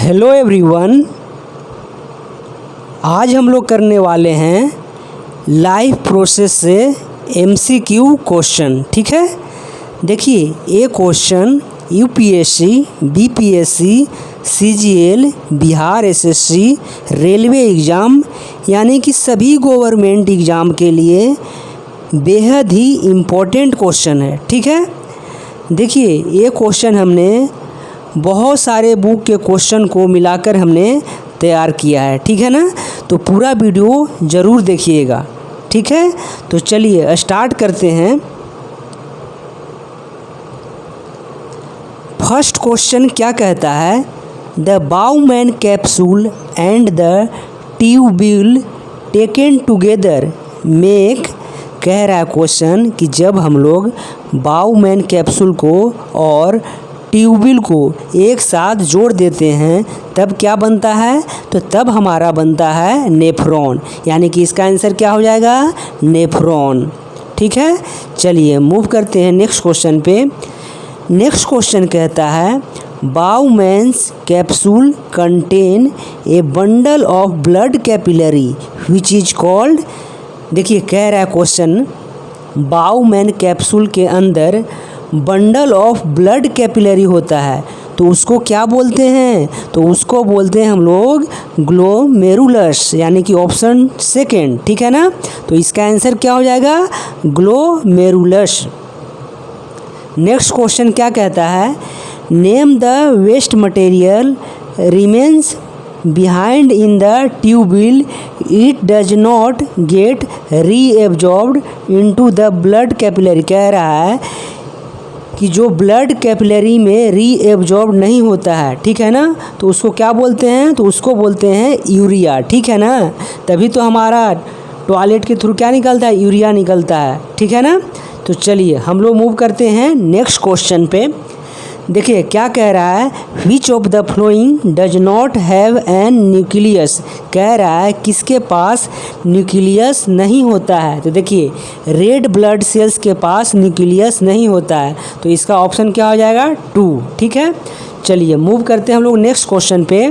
Hello everyone, आज हम लोग करने वाले हैं लाइफ प्रोसेस से एमसीक्यू क्वेश्चन। ठीक है, देखिए ये question UPSC, BPSC, CGL, Bihar SSC, railway exam यानी कि सभी गवर्नमेंट एग्ज़ाम के लिए बेहद ही इम्पोर्टेंट क्वेश्चन है। ठीक है, देखिए ये क्वेश्चन हमने बहुत सारे बुक के क्वेश्चन को मिलाकर हमने तैयार किया है। ठीक है ना, तो पूरा वीडियो ज़रूर देखिएगा। ठीक है, तो चलिए स्टार्ट करते हैं। फर्स्ट क्वेश्चन क्या कहता है, the Bowman capsule and the tubule taken together make, कह रहा है क्वेश्चन कि जब हम लोग बाउमैन कैप्सूल को और ट्यूब्यूल को एक साथ जोड़ देते हैं तब क्या बनता है, तो तब हमारा बनता है नेफ्रॉन, यानी कि इसका आंसर क्या हो जाएगा, नेफ्रॉन। ठीक है, चलिए मूव करते हैं नेक्स्ट क्वेश्चन पे। नेक्स्ट क्वेश्चन कहता है Bowman's capsule contain a bundle of blood capillary which is called, देखिए कह रहा है क्वेश्चन बाउमैन कैप्सूल के अंदर बंडल ऑफ ब्लड कैपिलरी होता है तो उसको क्या बोलते हैं, तो उसको बोलते हैं हम लोग ग्लोमेरुलस, यानी कि ऑप्शन सेकेंड। ठीक है ना, तो इसका आंसर क्या हो जाएगा, ग्लोमेरुलस। नेक्स्ट क्वेश्चन क्या कहता है, name the waste material remains behind in the tubule it does not get reabsorbed into the blood capillary, कह रहा है कि जो ब्लड कैपिलरी में रीएब्जॉर्ब नहीं होता है, ठीक है ना, तो उसको क्या बोलते हैं, तो उसको बोलते हैं यूरिया। ठीक है ना, तभी तो हमारा टॉयलेट के थ्रू क्या निकलता है, यूरिया निकलता है। ठीक है ना, तो चलिए हम लोग मूव करते हैं नेक्स्ट क्वेश्चन पे। देखिए क्या कह रहा है, विच of the flowing does not have an nucleus, कह रहा है किसके पास न्यूक्लियस नहीं होता है, तो देखिए रेड ब्लड सेल्स के पास न्यूक्लियस नहीं होता है, तो इसका ऑप्शन क्या हो जाएगा, 2। ठीक है, चलिए मूव करते हैं हम लोग नेक्स्ट क्वेश्चन पे।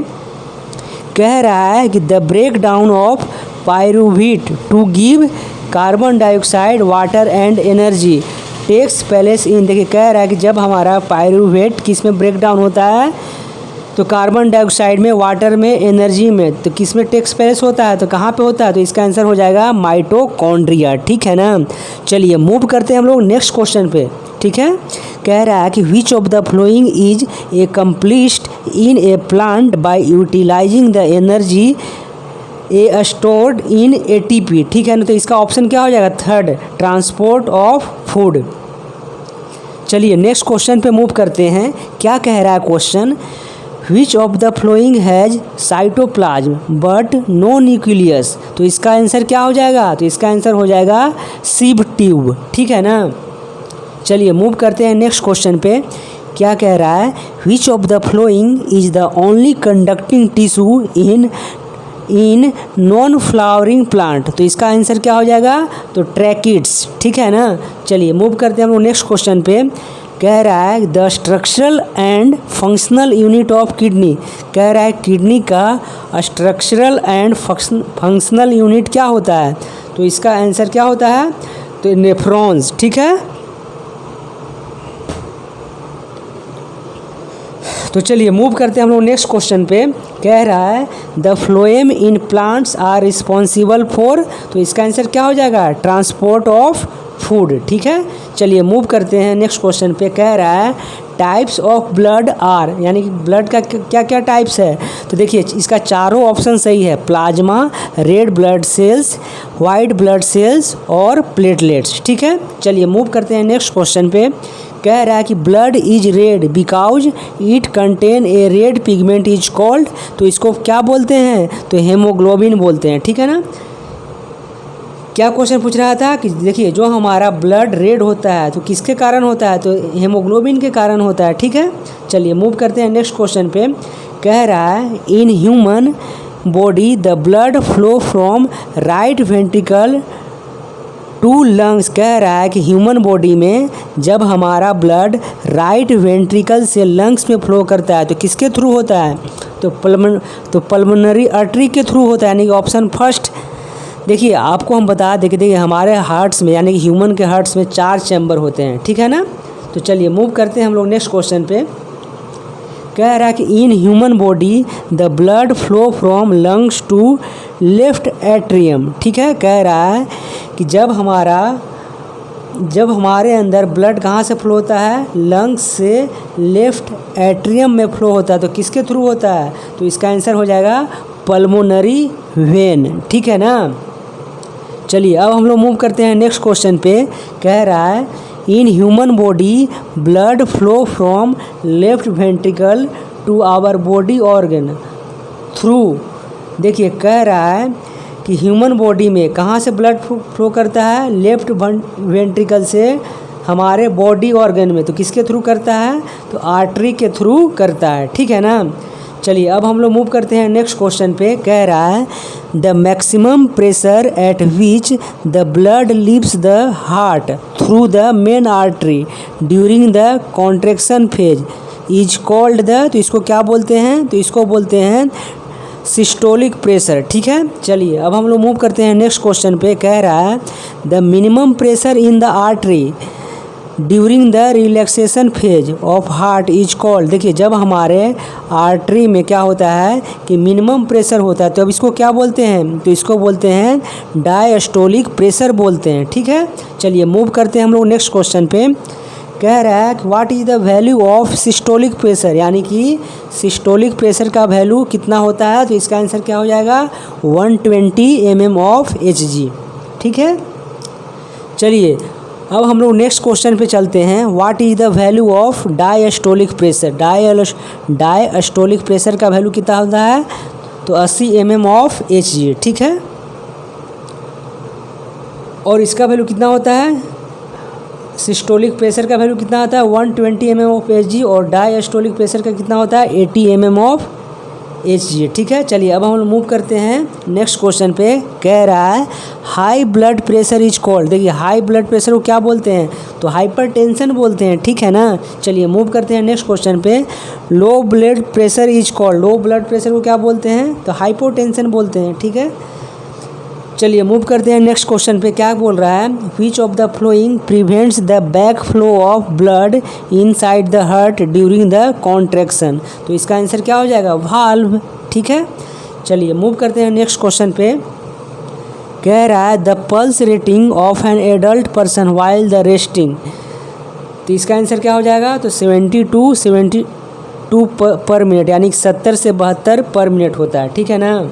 कह रहा है कि the break down of pyruvate to give carbon dioxide water and energy takes place in, देखिए कह रहा है कि जब हमारा पायरुवेट किस में ब्रेक डाउन होता है, तो कार्बन डाइऑक्साइड में, वाटर में, एनर्जी में, तो किस में टेक्स प्लेस होता है, तो कहाँ पे होता है, तो इसका आंसर हो जाएगा माइटोकॉन्ड्रिया। ठीक है ना, चलिए मूव करते हैं हम लोग नेक्स्ट क्वेश्चन पे। ठीक है, कह रहा है कि which of the following is accomplished in a plant by utilising the energy a stored in ATP. ठीक है ना, तो इसका ऑप्शन क्या हो जाएगा, थर्ड, ट्रांसपोर्ट ऑफ फूड। चलिए नेक्स्ट क्वेश्चन पे मूव करते हैं। क्या कह रहा है question, which of the following has cytoplasm but no nucleus, तो इसका आंसर क्या हो जाएगा, तो इसका आंसर हो जाएगा सिव ट्यूब। ठीक है ना, चलिए मूव करते हैं नेक्स्ट क्वेश्चन पे। क्या कह रहा है, विच of the following is the only conducting tissue in non flowering plant, तो इसका आंसर क्या हो जाएगा, तो ट्रैकिड्स। ठीक है ना, चलिए मूव करते हैं हम लोग नेक्स्ट क्वेश्चन पे। कह रहा है the structural and functional unit of kidney, कह रहा है किडनी का स्ट्रक्चरल एंड फंक्शनल यूनिट क्या होता है, तो इसका आंसर क्या होता है, तो नेफ्रॉन्स। ठीक है, तो चलिए मूव करते हैं हम लोग नेक्स्ट क्वेश्चन पे। कह रहा है the phloem in plants are responsible for, तो इसका आंसर क्या हो जाएगा, ट्रांसपोर्ट ऑफ फूड। ठीक है, चलिए मूव करते हैं नेक्स्ट क्वेश्चन पे। कह रहा है टाइप्स ऑफ ब्लड आर, यानी कि ब्लड का क्या क्या टाइप्स है, तो देखिए इसका चारों ऑप्शन सही है, plasma, red blood cells, white blood cells और प्लेटलेट्स। ठीक है, चलिए मूव करते हैं नेक्स्ट क्वेश्चन पे। कह रहा है कि blood is red because it contain a red pigment is called, तो इसको क्या बोलते हैं, तो हेमोग्लोबिन बोलते हैं। ठीक है ना, क्या क्वेश्चन पूछ रहा था कि देखिए जो हमारा ब्लड रेड होता है तो किसके कारण होता है, तो हेमोग्लोबिन के कारण होता है। ठीक है, चलिए मूव करते हैं नेक्स्ट क्वेश्चन पे। कह रहा है in human body the blood flow from right ventricle to lungs, कह रहा है कि ह्यूमन बॉडी में जब हमारा ब्लड राइट वेंट्रिकल से लंग्स में फ्लो करता है तो किसके थ्रू होता है? तो पल्मोनरी आर्टरी के थ्रू होता है, यानी कि ऑप्शन फर्स्ट। देखिए आपको हम बता दें कि देखिए हमारे हार्ट्स में यानी कि ह्यूमन के हार्ट्स में 4 चैम्बर होते हैं, ठीक है ना। तो चलिए मूव करते हैं हम लोग नेक्स्ट क्वेश्चन पे। कह रहा है कि in human body the blood flow from lungs to left atrium, ठीक है। कह रहा है कि जब हमारे अंदर ब्लड कहाँ से फ्लो होता है? लंग्स से लेफ्ट एट्रियम में फ्लो होता है, तो किसके थ्रू होता है? तो इसका आंसर हो जाएगा पल्मोनरी वेन, ठीक है ना। चलिए अब हम लोग मूव करते हैं नेक्स्ट क्वेश्चन पे। कह रहा है in human body blood flow from left ventricle to our body organ through. देखिए कह रहा है कि ह्यूमन बॉडी में कहाँ से ब्लड फ्लो करता है? लेफ्ट वेंट्रिकल से हमारे बॉडी ऑर्गन में, तो किसके थ्रू करता है? तो आर्टरी के थ्रू करता है, ठीक है ना। चलिए अब हम लोग मूव करते हैं नेक्स्ट क्वेश्चन पे। कह रहा है the maximum pressure at which the blood leaves the heart through the main artery during the contraction phase is called the, तो इसको क्या बोलते हैं? तो इसको बोलते हैं सिस्टोलिक प्रेशर, ठीक है। चलिए अब हम लोग मूव करते हैं नेक्स्ट क्वेश्चन पे। कह रहा है the minimum pressure in the artery during the relaxation phase of heart is called. देखिए जब हमारे आर्टरी में क्या होता है कि मिनिमम प्रेशर होता है, तो अब इसको क्या बोलते हैं? तो इसको बोलते हैं डायस्टोलिक प्रेशर बोलते हैं, ठीक है। चलिए मूव करते हैं हम लोग नेक्स्ट क्वेश्चन पे। कह रहा है कि what is the value of systolic pressure, यानी कि सिस्टोलिक प्रेशर का वैल्यू कितना होता है? तो इसका आंसर क्या हो जाएगा? 120 mm ऑफ Hg, ठीक है। चलिए अब हम लोग नेक्स्ट क्वेश्चन पे चलते हैं। What is the value of diastolic pressure? Diastolic pressure का वैल्यू कितना होता है? तो 80 mm ऑफ Hg, ठीक है। और इसका वैल्यू कितना होता है? सिस्टोलिक प्रेशर का वैल्यू कितना आता है? 120 mm ऑफ Hg, और डायस्टोलिक प्रेशर का कितना होता है? 80 mm ऑफ Hg, ठीक है। चलिए अब हम लोग मूव करते हैं नेक्स्ट क्वेश्चन पे। कह रहा है high blood pressure is called. देखिए हाई ब्लड प्रेशर को क्या बोलते हैं? तो हाइपरटेंशन बोलते हैं, ठीक है ना। चलिए मूव करते हैं नेक्स्ट क्वेश्चन पे। Low blood pressure is called. Low blood pressure को क्या बोलते हैं? तो हाइपोटेंशन बोलते हैं, ठीक है। चलिए मूव करते हैं नेक्स्ट क्वेश्चन पे। क्या बोल रहा है? विच of the flowing prevents the back flow of blood inside the heart during the contraction. तो इसका आंसर क्या हो जाएगा? वाल्व, ठीक है। चलिए मूव करते हैं नेक्स्ट क्वेश्चन पे। कह रहा है the pulse rating of an adult person while the resting. तो इसका आंसर क्या हो जाएगा? तो 72 पर मिनट, यानी 70 से 72 पर मिनट होता है, ठीक है ना।